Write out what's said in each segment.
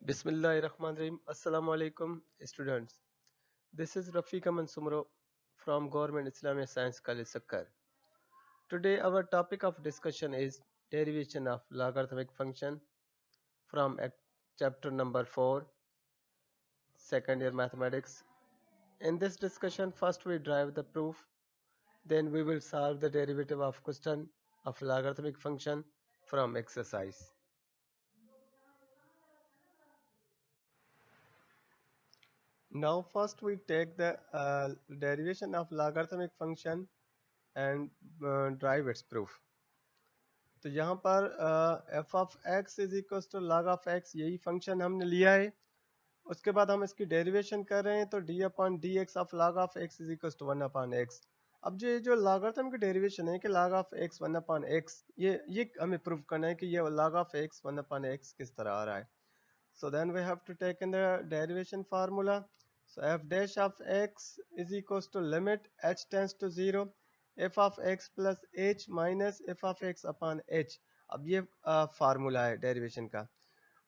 Bismillahirrahmanirrahim. Assalamu alaikum, students. This is Rafique Ahmed Soomro from Govt Islamia Science College, Sukkur. Today, our topic of discussion is derivation of logarithmic function from chapter number 4, second year mathematics. In this discussion, first we derive the proof, then we will solve the derivative of question of logarithmic function from exercise. Now first we take the derivation of logarithmic function and derive its proof. तो यहाँ पर f of x is equal to log of x यही function हमने लिया है. उसके बाद हम इसकी डेरिवेशन कर रहे हैं तो d upon d x of log of x is equal to 1 upon x. अब जो लॉगरिथम की डेरिवेशन है कि log of x 1 upon x ये हमें प्रूव करना है कि ये log of x 1 upon x किस तरह आ रहा है. So then we have to take in the derivation formula. So f dash of x is equals to limit h tends to 0 f of x plus h minus f of x upon h. अब ये formula है derivation का.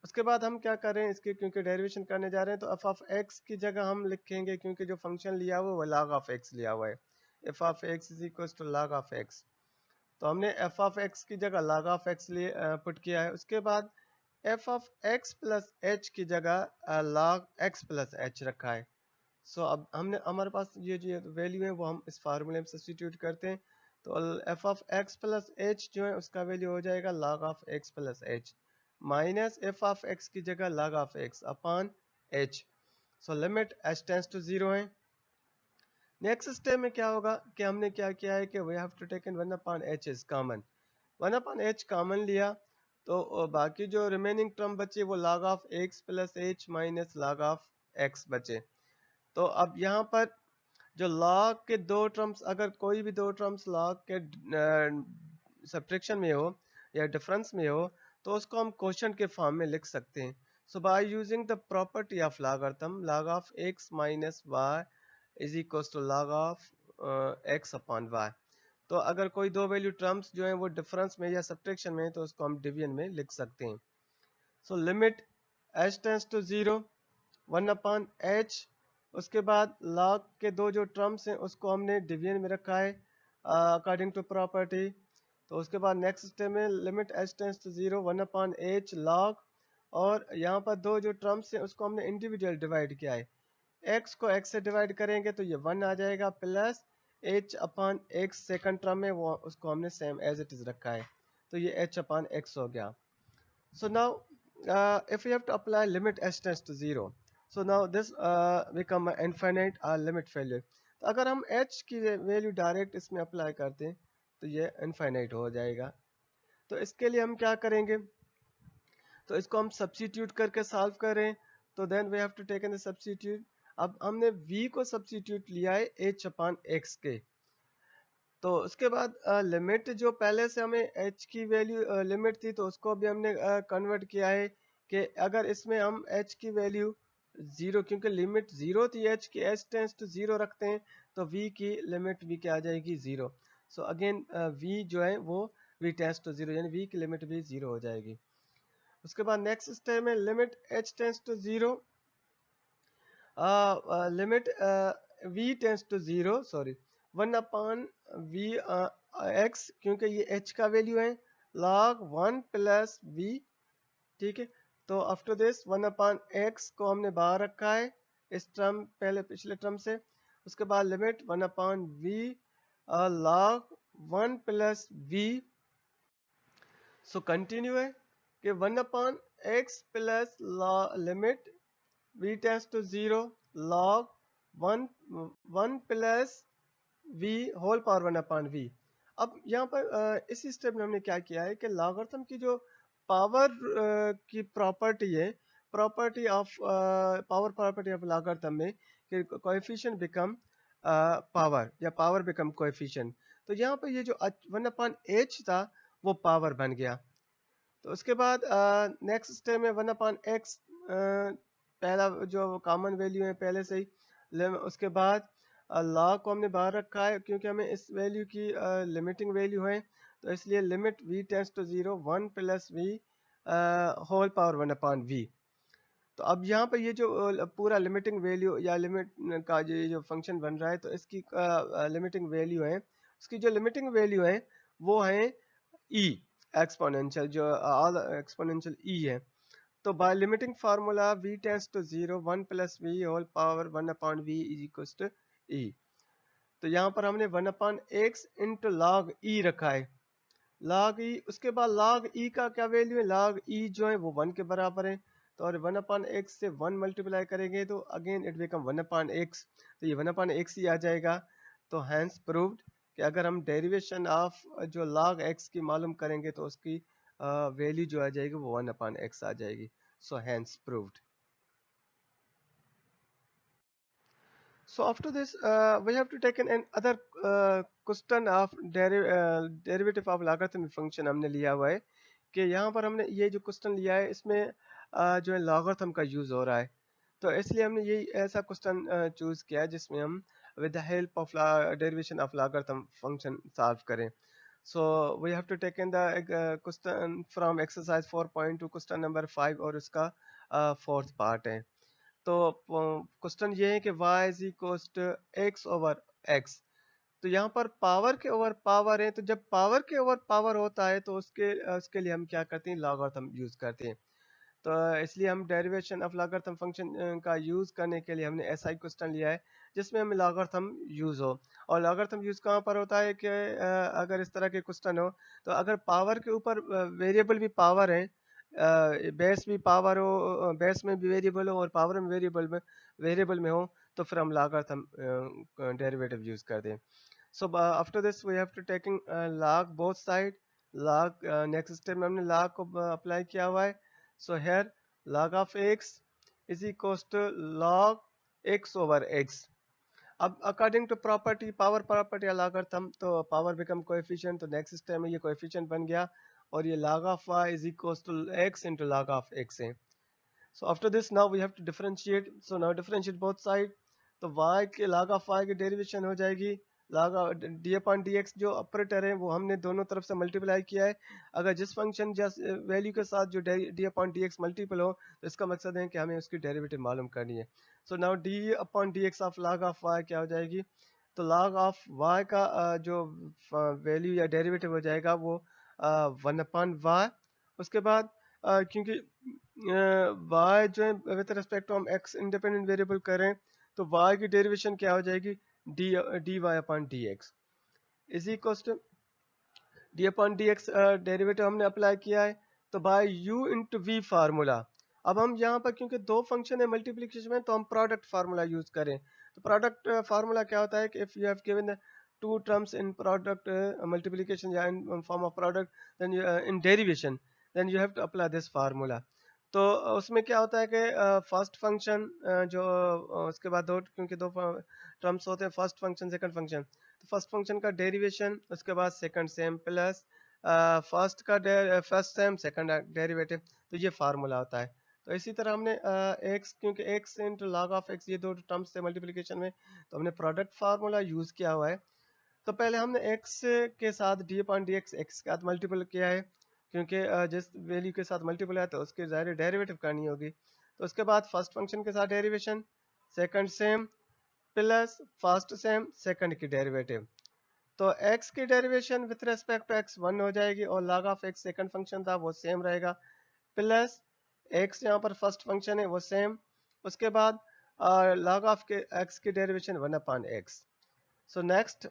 उसके बाद हम क्या कर रहे हैं इसके क्योंकि डेरिवेशन करने जा रहे हैं तो f of x की जगह हम लिखेंगे क्योंकि जो फंक्शन लिया हुआ है वो log of x लिया हुआ है. f of x is equals to log of x. तो हमने f of x की जगह log of x लिए पुट किया है. उसके बाद f of x plus h की जगह log x plus h रखा है. सो अब हमने हमारे पास ये जो वैल्यू है वो हम इस फार्मूले में सब्स्टिट्यूट करते हैं तो f of x plus h जो है उसका वैल्यू हो जाएगा log of x plus h minus f of x की जगह log of x upon h. So limit h tends to 0 है. नेक्स्ट स्टेप में क्या होगा कि हमने क्या किया है कि we have to take in 1 upon h is common. 1 upon h common लिया तो बाकी जो रिमेनिंग टर्म बचे वो log of x plus h minus log of x बचे. तो अब यहाँ पर जो log के दो टर्म्स अगर कोई भी दो टर्म्स log के सब्ट्रैक्शन में हो या डिफरेंस में हो तो उसको हम क्वोशंट के फॉर्म में लिख सकते हैं. So by using the property of logarithm log of x minus y is equal to log of x upon y. तो अगर कोई दो वैल्यू टर्म्स जो हैं वो डिफरेंस में या सब्ट्रैक्शन में तो उसको हम डिवीजन में लिख सकते हैं. So limit h tends to 0 1 upon h. उसके बाद log के दो जो टर्म्स हैं उसको हमने डिवीजन में रखा है अकॉर्डिंग टू प्रॉपर्टी. तो उसके बाद नेक्स्ट स्टेप में limit h tends to 0 1 upon h log और यहाँ पर दो जो टर्म्स हैं उसको हमने इंडिविजुअल डिवाइड किया है. x को x से डिवाइड करेंगे तो ये 1 आ जाएगा plus h upon x second term में वो उसको हमने सेम एज इट इज रखा है तो ये h अपॉन x हो गया. So now if we have to apply limit h tends to 0 so now this become an infinite or limit failure. तो अगर हम h की वैल्यू डायरेक्ट इसमें अप्लाई करते हैं तो ये इनफाइनाइट हो जाएगा. तो इसके लिए हम क्या करेंगे तो इसको हम सब्स्टिट्यूट करके सॉल्व करें तो then we have to take in the substitute. अब हमने v को सब्स्टिट्यूट लिया है h अपॉन x के. तो उसके बाद लिमिट जो पहले से हमें h की वैल्यू लिमिट थी तो उसको भी हमने कन्वर्ट किया है कि अगर इसमें हम h की वैल्यू 0 क्योंकि लिमिट 0 थी h की h टेंड्स टू 0 रखते हैं तो v की लिमिट भी क्या आ जाएगी 0. सो अगेन v जो है वो v टेंड्स टू 0 यानी v की लिमिट भी 0 हो जाएगी. उसके बाद नेक्स्ट स्टेप में limit h tends to 0 limit v tends to 0 sorry 1 upon v x क्योंकि ये h का वैल्यू है log 1 प्लस v. ठीक है तो आफ्टर दिस 1 अपॉन x को हमने बाहर रखा है इस टर्म पहले पिछले टर्म से. उसके बाद limit 1 upon v log 1 plus v. So continue है कि 1 upon x plus limit v tends to 0 log 1 plus v whole power 1 upon v. अब यहाँ पर इसी स्टेप में हमने क्या किया है कि लॉगरिथम की जो पावर की प्रॉपर्टी है property of power property of logarithm में कि कोएफिशिएंट बिकम पावर या पावर बिकम कोएफिशिएंट. तो यहाँ पर ये जो 1 अपॉन h था वो पावर बन गया. तो उसके बाद नेक्स्ट स्टेप में 1 अपॉन x पहला जो कॉमन वैल्यू है पहले से ही. उसके बाद log को हमने बाहर रखा है क्योंकि हमें इस वैल्यू की लिमिटिंग वैल्यू है तो इसलिए limit v tends to 0 1 plus v whole power 1 upon v. तो अब यहाँ पर ये जो पूरा लिमिटिंग वैल्यू या लिमिट का ये जो फंक्शन बन रहा है, तो इसकी लिमिटिंग वैल्यू है, उसकी जो लिमिटिंग वैल्यू है वो है ई एक्सपोनेंशियल, जो ऑल एक्सपोनेंशियल ई है। तो by limiting formula v tends to 0 1 plus v whole power 1 upon v is equal to e। तो यहाँ पर हमने 1 upon x into log e रखा है, लॉग ई। उसके बाद लॉग ई का क्या वैल्यू है, लॉग ई जो है वो 1 के बराबर है। तो और 1 अपॉन एक्स से 1 मल्टीप्लाई करेंगे तो again it become 1 upon x, तो ये 1 अपॉन एक्स ही आ जाएगा। तो हैंस प्रूव्ड कि अगर हम डेरिवेशन ऑफ जो लॉग एक्स की मालूम करेंगे तो उसकी वैल्यू जो आ जाएगी वो 1 अपॉन एक्स आ जाएगी। So hence proved. So after this, we have to take an other question of derivative of logarithmic function हमने लिया हुआ है कि यहाँ पर हमने ये जो क्वेश्चन लिया है इसमें जो है लॉगरिथम का यूज़ हो रहा है। तो इसलिए हमने ये ऐसा क्वेश्चन चूज़ किया है जिसमें हम with the help of derivation of logarithm function solve करें। So we have to take in the question from exercise 4.2 question number 5 और उसका फोर्थ पार्ट है। तो क्वेश्चन ये है कि y is equals to x over x. तो यहाँ पर पावर के ओवर पावर है, तो जब पावर के ओवर पावर होता है तो उसके लिए हम क्या करते हैं, लॉगरिथम यूज करते हैं। तो इसलिए हम डेरिवेशन ऑफ लॉगरिथम फंक्शन का यूज करने के लिए हमने ऐसा ही क्वेश्चन लिया है जिसमें हमें लॉगरिथम यूज हो। और लॉगरिथम यूज कहाँ पर होता है कि अगर इस तरह के क्वेश्चन हो तो अगर पावर के ऊपर वेरिएबल भी पावर है, बेस भी पावर हो, बेस में भी वेरिएबल हो और पावर में वेरिएबल में हो, तो फिर हम लॉगरिथम डेरिवेटिव यूज करते हैं। So after this we have to taking log both side, log next step में हमने log को अप्लाई किया हुआ है। So here log of x is equals to log x over x। अब according to property, power property या logarithm, तो power become coefficient, तो नेक्स्ट स्टेप में ये कोएफिशिएंट बन गया और ये log of y is equals to x into log of x है। So after this now we have to differentiate, so now differentiate both side। तो y के log of y की डेरिवेशन हो जाएगी log of d upon dx, जो operator है वो हमने दोनों तरफ से मल्टीप्लाई किया है। अगर जिस फंक्शन जिस वैल्यू के साथ जो d upon dx मल्टीपल हो तो इसका मकसद है कि हमें उसकी डेरिवेटिव मालूम करनी है। So now d upon dx of log of y क्या हो जाएगी, तो log of y का जो वैल्यू या डेरिवेटिव हो जाएगा वो 1 अपॉन y। उसके बाद क्योंकि y जो है विद रिस्पेक्ट टू हम x इंडिपेंडेंट वेरिएबल करें तो y की डेरिवेशन क्या हो जाएगी, dy upon dx is equal to d upon d x derivative हमने अप्लाई किया है तो by u into v formula. अब हम यहाँ पर क्योंकि दो फंक्शन है मल्टीप्लिकेशन में तो हम प्रोडक्ट फार्मूला यूज करें। तो प्रोडक्ट फार्मूला क्या होता है कि if you have given two terms in product multiplication या in form of product then in derivation then you have to apply this formula. तो उसमें क्या होता है कि फर्स्ट फंक्शन जो उसके बाद दो, क्योंकि दो टर्म्स होते हैं फर्स्ट फंक्शन सेकंड फंक्शन, तो फर्स्ट फंक्शन का डेरिवेशन उसके बाद second same plus first same second derivative, तो ये फार्मूला होता है। तो इसी तरह हमने एक्स, क्योंकि x into log of x ये दो टर्म्स थे मल्टीप्लिकेशन में, तो हमने प्रोडक्ट फार्मूला यूज किया हुआ है। तो पहले हमने x के साथ डी अपॉन डी एक्स के साथ मल्टीपल किया है, क्योंकि जिस वैल्यू के साथ मल्टीपल है तो उसके ज़ाहिर डेरिवेटिव करनी होगी। तो उसके बाद फर्स्ट फंक्शन के साथ derivation, second same plus first same second की डेरिवेटिव। तो x की derivation with respect to x 1 हो जाएगी और log of x second function था वो सेम रहेगा, प्लस x यहाँ पर फर्स्ट फंक्शन है वो सेम। उसके बाद log ऑफ के x की derivation 1 upon x। So next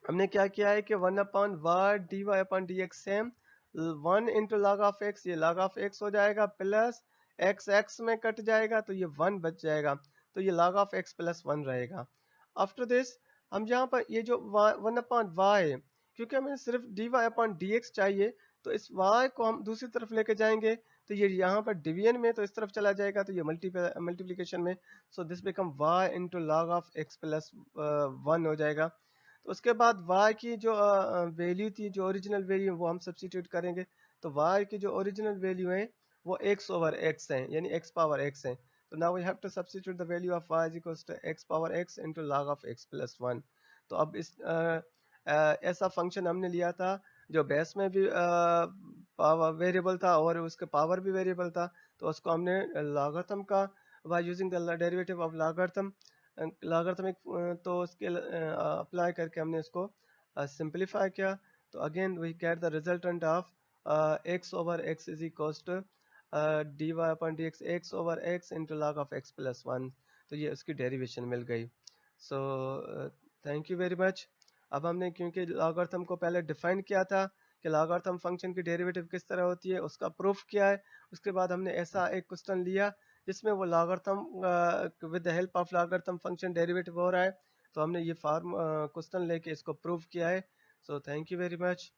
हमने क्या किया है कि 1 upon y d y upon d x same, 1 into log of x, ये log ऑफ एक्स हो जाएगा प्लस एक्स एक्स में कट जाएगा तो ये 1 बच जाएगा, तो ये log ऑफ एक्स प्लस 1 रहेगा। आफ्टर दिस हम यहाँ पर ये जो 1 अपॉन वाई है, क्योंकि हमें सिर्फ d y upon d x चाहिए तो इस y को हम दूसरी तरफ लेके जाएंगे तो ये यहाँ पर डिवीजन में तो इस तरफ चला जाएगा तो ये मल्टीप्लिकेशन में, so this become y into log of x plus 1 हो जाएगा। तो उसके बाद y की जो वैल्यू थी, जो ओरिजिनल वैल्यू वो हम सब्स्टिट्यूट करेंगे, तो y की जो ओरिजिनल वैल्यू है वो x ओवर x है, यानी x पावर x है। तो now we have to substitute the value of y is equals to x power x into log of x plus 1। तो अब इस ऐसा फंक्शन हमने लिया था जो बेस में भी पावर वेरिएबल था और उसके पावर भी वेरिएबल था, तो उसको हमने लॉगरिथम का by using the derivative of logarithmic, तो उसके अप्लाई करके हमने इसको सिंप्लीफाई किया। तो again we get the resultant of x over x is equals to dy upon dx x over x into log of x plus 1। तो ये उसकी डेरिवेशन मिल गई। So thank you very much. अब हमने क्योंकि लॉगरिथम को पहले डिफाइन किया था कि लॉगरिथम फंक्शन की डेरिवेटिव किस तरह होती है, उसका प्रूफ किया है। उसके बाद हमने ऐसा एक क्वेश्चन लिया जिसमें वो logarithm with the help of logarithm function derivative हो रहा है, तो हमने ये फॉर्म क्वेश्चन लेके इसको प्रूव किया है। सो थैंक यू वेरी मच।